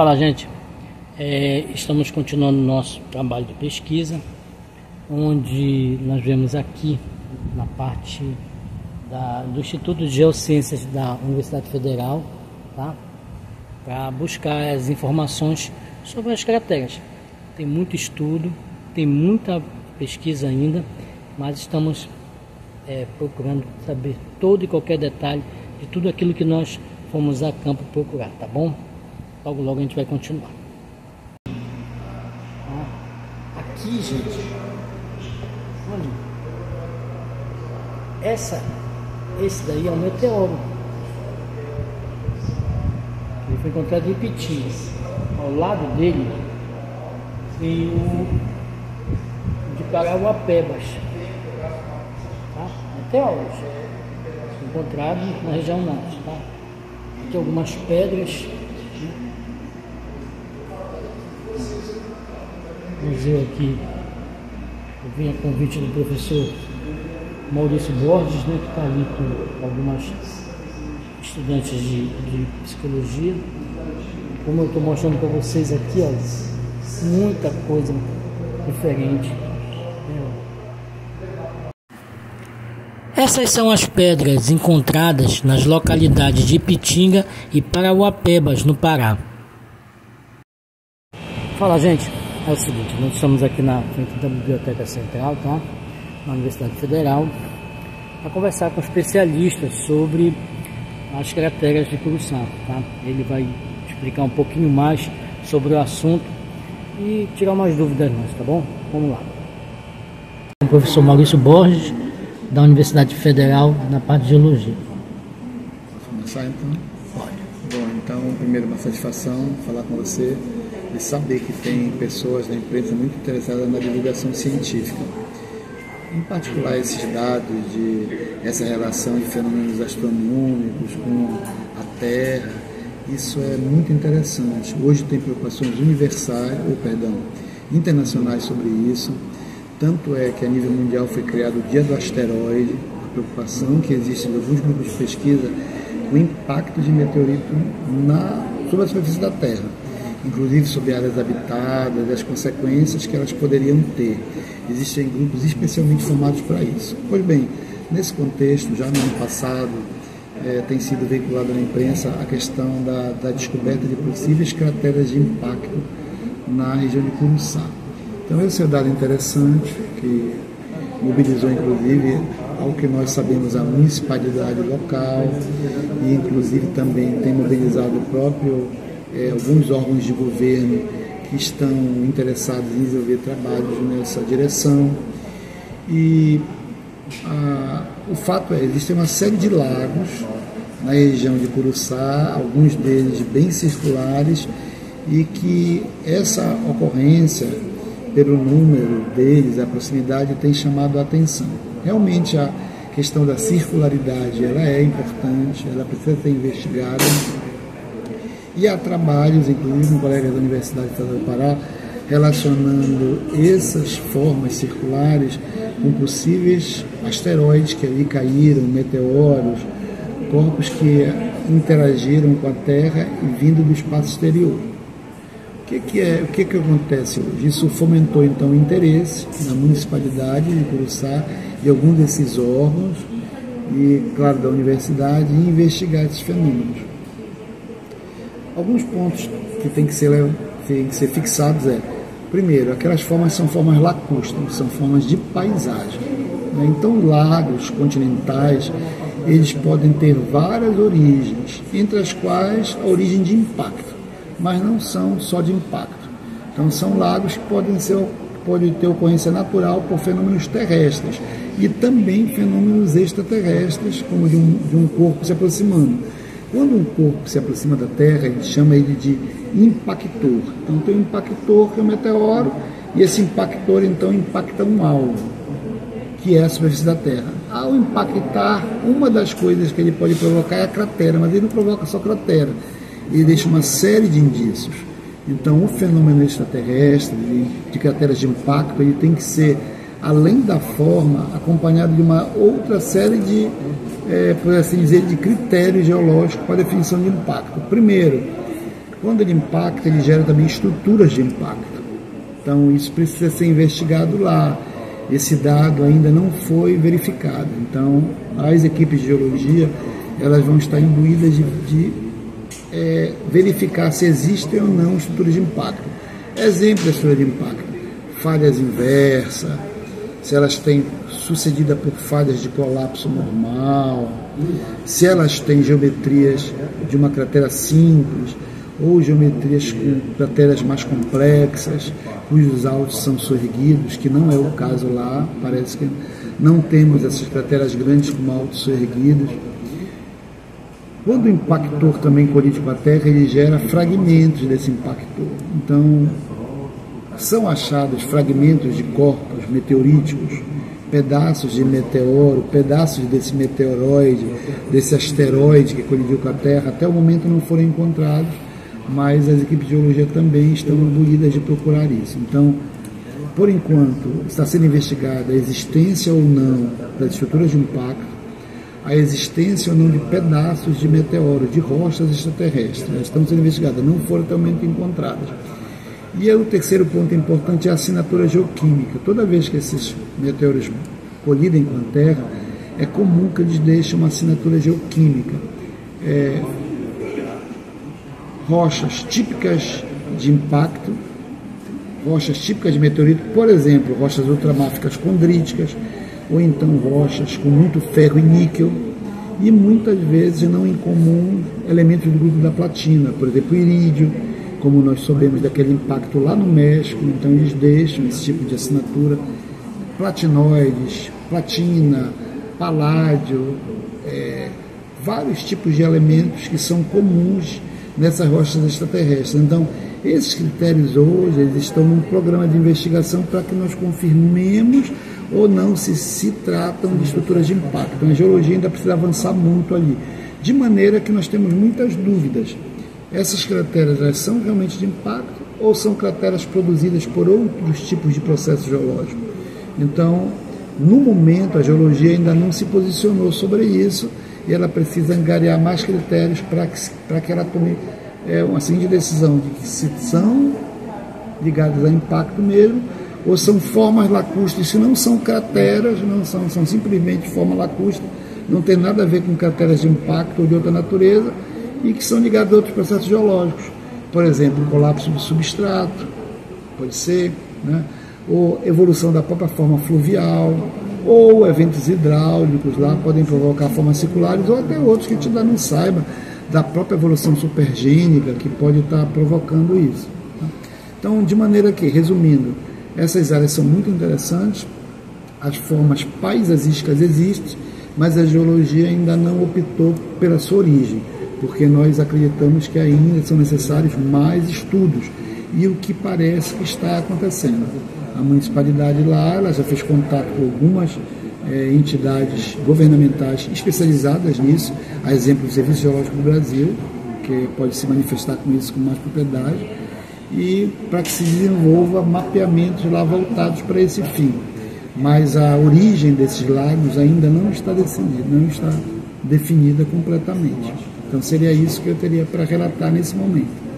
Fala, gente. Estamos continuando o nosso trabalho de pesquisa, onde nós vemos aqui na parte do Instituto de Geociências da Universidade Federal, tá? Para buscar as informações sobre as crateras. Tem muito estudo, tem muita pesquisa ainda, mas estamos procurando saber todo e qualquer detalhe de tudo aquilo que nós fomos a campo procurar, tá bom? Logo logo a gente vai continuar. Aqui, gente, olha, esse daí é um meteoro. Ele foi encontrado em Ipitinga. Ao lado dele tem o de Parauapebas, tá? Meteoros encontrado na região norte, tá? Aqui algumas pedras. Museu aqui, eu vim a convite do professor Maurício Borges, né, que está ali com algumas estudantes de psicologia. Como eu estou mostrando para vocês aqui, ó, muita coisa diferente. Essas são as pedras encontradas nas localidades de Ipitinga e Parauapebas, no Pará. Fala, gente. É o seguinte, nós estamos aqui na frente da Biblioteca Central, tá? Na Universidade Federal, para conversar com especialistas sobre as crateras de Curuçá, tá? Ele vai explicar um pouquinho mais sobre o assunto e tirar umas dúvidas nossas, tá bom? Vamos lá. O professor Maurício Borges, da Universidade Federal, na parte de Geologia. Posso começar então? Pode. Bom, então, primeiro, uma satisfação falar com você e saber que tem pessoas da imprensa muito interessadas na divulgação científica. Em particular, esses dados de essa relação de fenômenos astronômicos com a Terra, isso é muito interessante. Hoje tem preocupações internacionais sobre isso. Tanto é que a nível mundial foi criado o Dia do Asteroide, a preocupação que existe em alguns grupos de pesquisa com o impacto de meteorito sobre a superfície da Terra, inclusive sobre áreas habitadas, as consequências que elas poderiam ter. Existem grupos especialmente formados para isso. Pois bem, nesse contexto, já no ano passado, tem sido veiculada na imprensa a questão da descoberta de possíveis crateras de impacto na região de Curuçá. Então esse é um dado interessante, que mobilizou inclusive, ao que nós sabemos, a municipalidade local, e inclusive também tem mobilizado o próprio alguns órgãos de governo que estão interessados em desenvolver trabalhos nessa direção. E o fato existem uma série de lagos na região de Curuçá, alguns deles bem circulares, e que essa ocorrência, pelo número deles, a proximidade, tem chamado a atenção. Realmente a questão da circularidade ela é importante, ela precisa ser investigada. E há trabalhos, inclusive com colegas da Universidade Federal do Pará, relacionando essas formas circulares com possíveis asteroides que ali caíram, meteoros, corpos que interagiram com a Terra e vindo do espaço exterior. O que acontece hoje? Isso fomentou então o interesse na municipalidade de Curuçá e alguns desses órgãos e, claro, da universidade, em investigar esses fenômenos. Alguns pontos que tem que ser fixados primeiro, aquelas formas são formas lacustres, são formas de paisagem, né? Então, lagos continentais, eles podem ter várias origens, entre as quais a origem de impacto, mas não são só de impacto. Então, são lagos que podem ter ocorrência natural por fenômenos terrestres e também fenômenos extraterrestres, como de um corpo se aproximando. Quando um corpo se aproxima da Terra, a gente chama ele de impactor. Então tem um impactor, que é o meteoro, e esse impactor então impacta um alvo, que é a superfície da Terra. Ao impactar, uma das coisas que ele pode provocar é a cratera, mas ele não provoca só cratera, ele deixa uma série de indícios. Então o fenômeno extraterrestre, de crateras de impacto, ele tem que ser, além da forma, acompanhado de uma outra série de por assim dizer, de critérios geológicos para a definição de impacto. Primeiro, Quando ele impacta, ele gera também estruturas de impacto. Então, isso precisa ser investigado lá. Esse dado ainda não foi verificado. Então, as equipes de geologia, elas vão estar imbuídas de verificar se existem ou não estruturas de impacto. Exemplo da estrutura de impacto: falhas inversas, se elas têm sucedida por falhas de colapso normal, se elas têm geometrias de uma cratera simples ou geometrias com crateras mais complexas, cujos altos são soerguidos, que não é o caso lá, parece que não temos essas crateras grandes com altos soerguidos. Quando o impactor também colide com a Terra, ele gera fragmentos desse impactor. Então, são achados fragmentos de corpos meteoríticos, pedaços de meteoro, pedaços desse meteoroide, desse asteroide que colidiu com a Terra. Até o momento não foram encontrados, mas as equipes de geologia também estão imbuídas de procurar isso. Então, por enquanto, está sendo investigada a existência ou não das estruturas de impacto, a existência ou não de pedaços de meteoro, de rochas extraterrestres. Elas estão sendo investigadas, não foram até o momento encontradas. E o terceiro ponto importante é a assinatura geoquímica. Toda vez que esses meteoros colidem com a Terra, é comum que eles deixem uma assinatura geoquímica. Rochas típicas de impacto, rochas típicas de meteorito, por exemplo, rochas ultramáficas condríticas, ou então rochas com muito ferro e níquel, e muitas vezes não incomum elementos do grupo da platina, por exemplo, irídio, como nós soubemos daquele impacto lá no México. Então eles deixam esse tipo de assinatura, platinoides, platina, paládio, vários tipos de elementos que são comuns nessas rochas extraterrestres. Então, esses critérios hoje eles estão num programa de investigação para que nós confirmemos ou não se tratam de estruturas de impacto. Então, a geologia ainda precisa avançar muito ali, de maneira que nós temos muitas dúvidas. Essas crateras, elas são realmente de impacto ou são crateras produzidas por outros tipos de processo geológico? Então, no momento, a geologia ainda não se posicionou sobre isso, e ela precisa angariar mais critérios para que ela tome uma seguinte decisão de que se são ligadas a impacto mesmo, ou são formas lacustres. Se não são crateras, são simplesmente formas lacustres, não tem nada a ver com crateras de impacto ou de outra natureza, e que são ligadas a outros processos geológicos. Por exemplo, colapso do substrato, pode ser, né? Ou evolução da própria forma fluvial, ou eventos hidráulicos lá podem provocar formas circulares, ou até outros que a gente ainda não saiba, da própria evolução supergênica que pode estar provocando isso. Então, de maneira que, resumindo, essas áreas são muito interessantes, as formas paisagísticas existem, mas a geologia ainda não optou pela sua origem, porque nós acreditamos que ainda são necessários mais estudos, e o que parece que está acontecendo. A municipalidade lá, ela já fez contato com algumas entidades governamentais especializadas nisso, a exemplo do Serviço Geológico do Brasil, que pode se manifestar com isso com mais propriedade, e para que se desenvolva mapeamentos lá voltados para esse fim. Mas a origem desses lagos ainda não está definida completamente. Então seria isso que eu teria para relatar nesse momento.